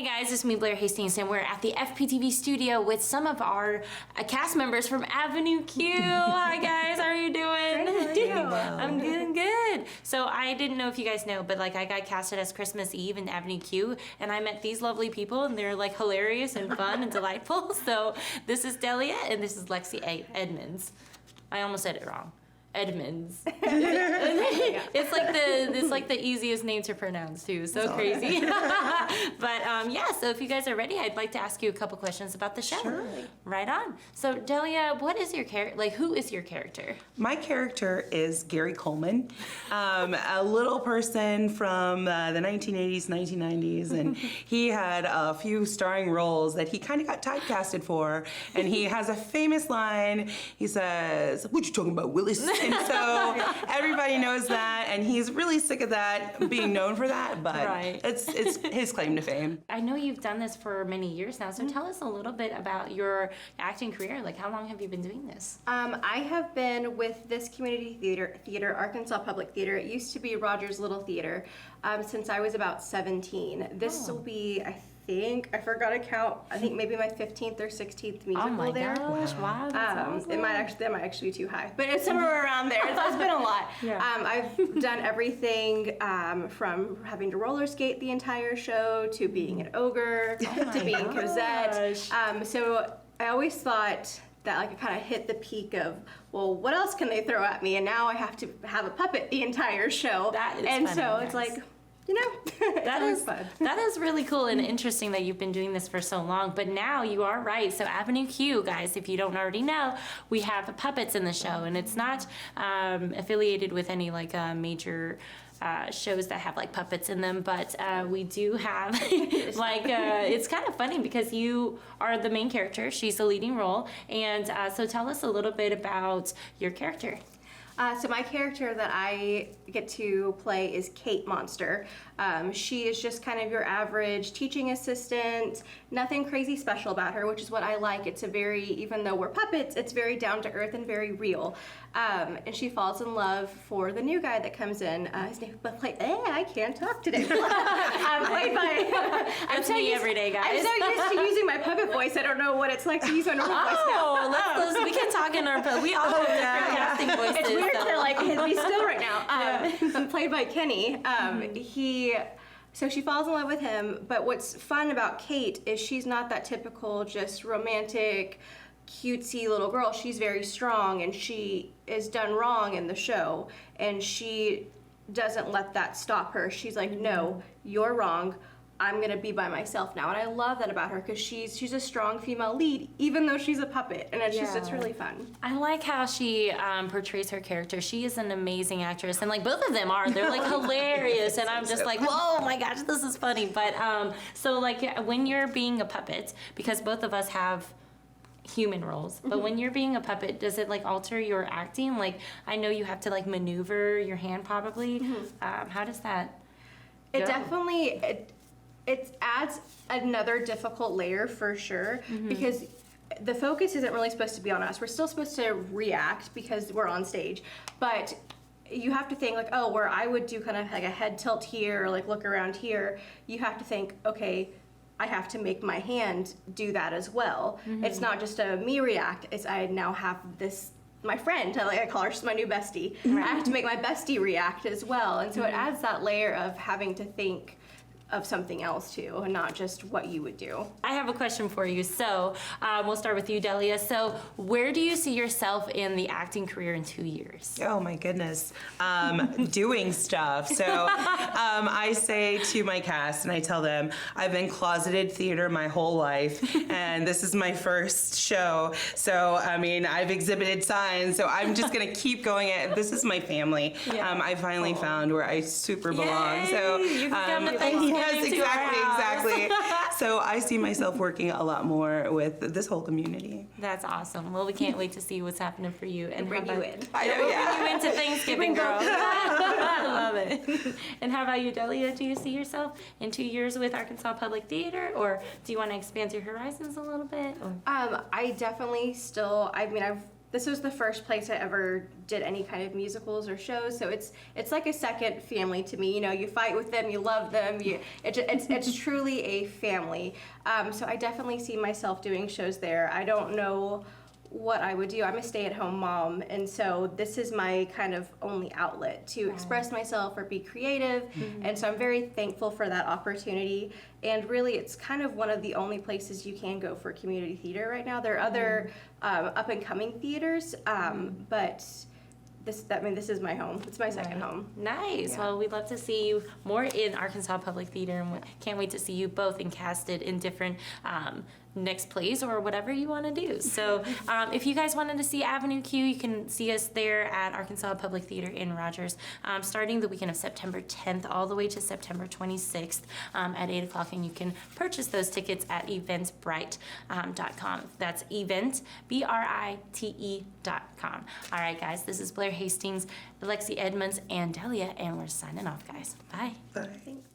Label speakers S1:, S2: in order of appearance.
S1: Hey guys, it's me, Blair Hastings, and we're at the FPTV studio with some of our cast members from Avenue Q. Hi guys, how are you doing?
S2: Great, how are you?
S1: I'm doing good. So I didn't know if you guys know, but like I got casted as Christmas Eve in Avenue Q, and I met these lovely people, and they're like hilarious and fun and delightful. So this is Dahlia, and this is Lexi Edmonds. I almost said it wrong. Edmonds. It's like the easiest name to pronounce too. So crazy. But yeah, so if you guys are ready, I'd like to ask you a couple questions about the show.
S2: Sure.
S1: Right on. So Dahlia, what is your character? Like, who is your character?
S2: My character is Gary Coleman, a little person from the 1980s, 1990s, and he had a few starring roles that he kind of got typecasted for. And he has a famous line. He says, "What you talking about, Willis?" And so everybody knows that, and he's really sick of that, being known for that, but it's his claim to fame.
S1: I know you've done this for many years now, so tell us a little bit about your acting career. Like, how long have you been doing this?
S3: I have been with this community theater, Arkansas Public Theater. It used to be Rogers Little Theater, since I was about 17. This will be, I forgot to count, I think maybe my 15th or 16th musical there.
S1: Oh my gosh, wow, that's awesome.
S3: That might actually be too high, but it's somewhere around there. It's been a lot.
S1: Yeah.
S3: I've done everything from having to roller skate the entire show to being an ogre to being Cosette. So I always thought that like I kind of hit the peak of, well, what else can they throw at me? And now I have to have a puppet the entire show.
S1: That is
S3: and
S1: fun
S3: so
S1: and
S3: it's
S1: nice.
S3: like, you know,
S1: that is
S3: fun.
S1: That is really cool and interesting that you've been doing this for so long. But now you are right. So Avenue Q, guys, if you don't already know, we have puppets in the show, and it's not affiliated with any like major shows that have like puppets in them, but we do have like it's kind of funny because you are the main character. She's the leading role, and so tell us a little bit about your character.
S3: So my character that I get to play is Kate Monster. She is just kind of your average teaching assistant, nothing crazy special about her, which is what I like. It's a very, even though we're puppets, it's very down to earth and very real. And she falls in love for the new guy that comes in. His name, I can't talk today. Played by,
S1: That's me every day, guys.
S3: I'm so used to using my puppet voice, I don't know what it's like to use my normal voice now.
S1: We can talk in our, we all have different casting voices.
S3: It's weird to like be still right now. I'm played by Kenny. So she falls in love with him, but what's fun about Kate is she's not that typical just romantic, cutesy little girl. She's very strong, and she is done wrong in the show, and she doesn't let that stop her. She's like, no, you're wrong. I'm gonna be by myself now, and I love that about her because she's a strong female lead, even though she's a puppet, and it's really fun.
S1: I like how she portrays her character. She is an amazing actress, and like both of them are. They're like hilarious, and I'm just like, whoa, my gosh, this is funny. But so like when you're being a puppet, because both of us have human roles, but when you're being a puppet, does it like alter your acting? Like I know you have to like maneuver your hand probably. How does that go?
S3: It definitely it adds another difficult layer for sure, because the focus isn't really supposed to be on us. We're still supposed to react because we're on stage, but you have to think like, oh, where I would do kind of like a head tilt here or like look around here, you have to think, okay, I have to make my hand do that as well. It's not just a me react, it's I now have this, my friend, I call her, she's my new bestie. I have to make my bestie react as well. And so it adds that layer of having to think of something else too, and not just what you would do.
S1: I have a question for you. So we'll start with you, Dahlia. So where do you see yourself in the acting career in 2 years?
S2: Oh my goodness, doing stuff. So I say to my cast, and I tell them, I've been closeted theater my whole life, and this is my first show. So I mean, I've exhibited signs, so I'm just gonna keep going. This is my family. I finally found where I super belong. So
S1: you can come to Thanksgiving.
S2: Yes, exactly. So I see myself working a lot more with this whole community.
S1: That's awesome. Well, we can't wait to see what's happening for you and
S3: bring you in.
S2: I know,
S1: Bring you into Thanksgiving, girl. I love it. And how about you, Dahlia? Do you see yourself in 2 years with Arkansas Public Theater, or do you want to expand your horizons a little bit? Or?
S3: I definitely still, I mean, I've this was the first place I ever did any kind of musicals or shows, so it's like a second family to me. You know, you fight with them, you love them, it's truly a family. So I definitely see myself doing shows there. I don't know what I would do. I'm a stay-at-home mom, and so this is my kind of only outlet to express myself or be creative, and so I'm very thankful for that opportunity. And really, it's kind of one of the only places you can go for community theater right now. There are other up-and-coming theaters, but this is my home. It's my second home.
S1: Nice.
S3: Yeah.
S1: Well, we'd love to see you more in Arkansas Public Theater, and can't wait to see you both and casted in different next plays or whatever you want to do. So if you guys wanted to see Avenue Q, you can see us there at Arkansas Public Theater in Rogers, starting the weekend of September 10th all the way to September 26th at 8 o'clock, and you can purchase those tickets at eventbrite.com. That's event, BRITE.com. All right, guys, this is Blair Hastings, Alexi Edmonds, and Dahlia, and we're signing off, guys. Bye.
S2: Bye.
S3: Thanks.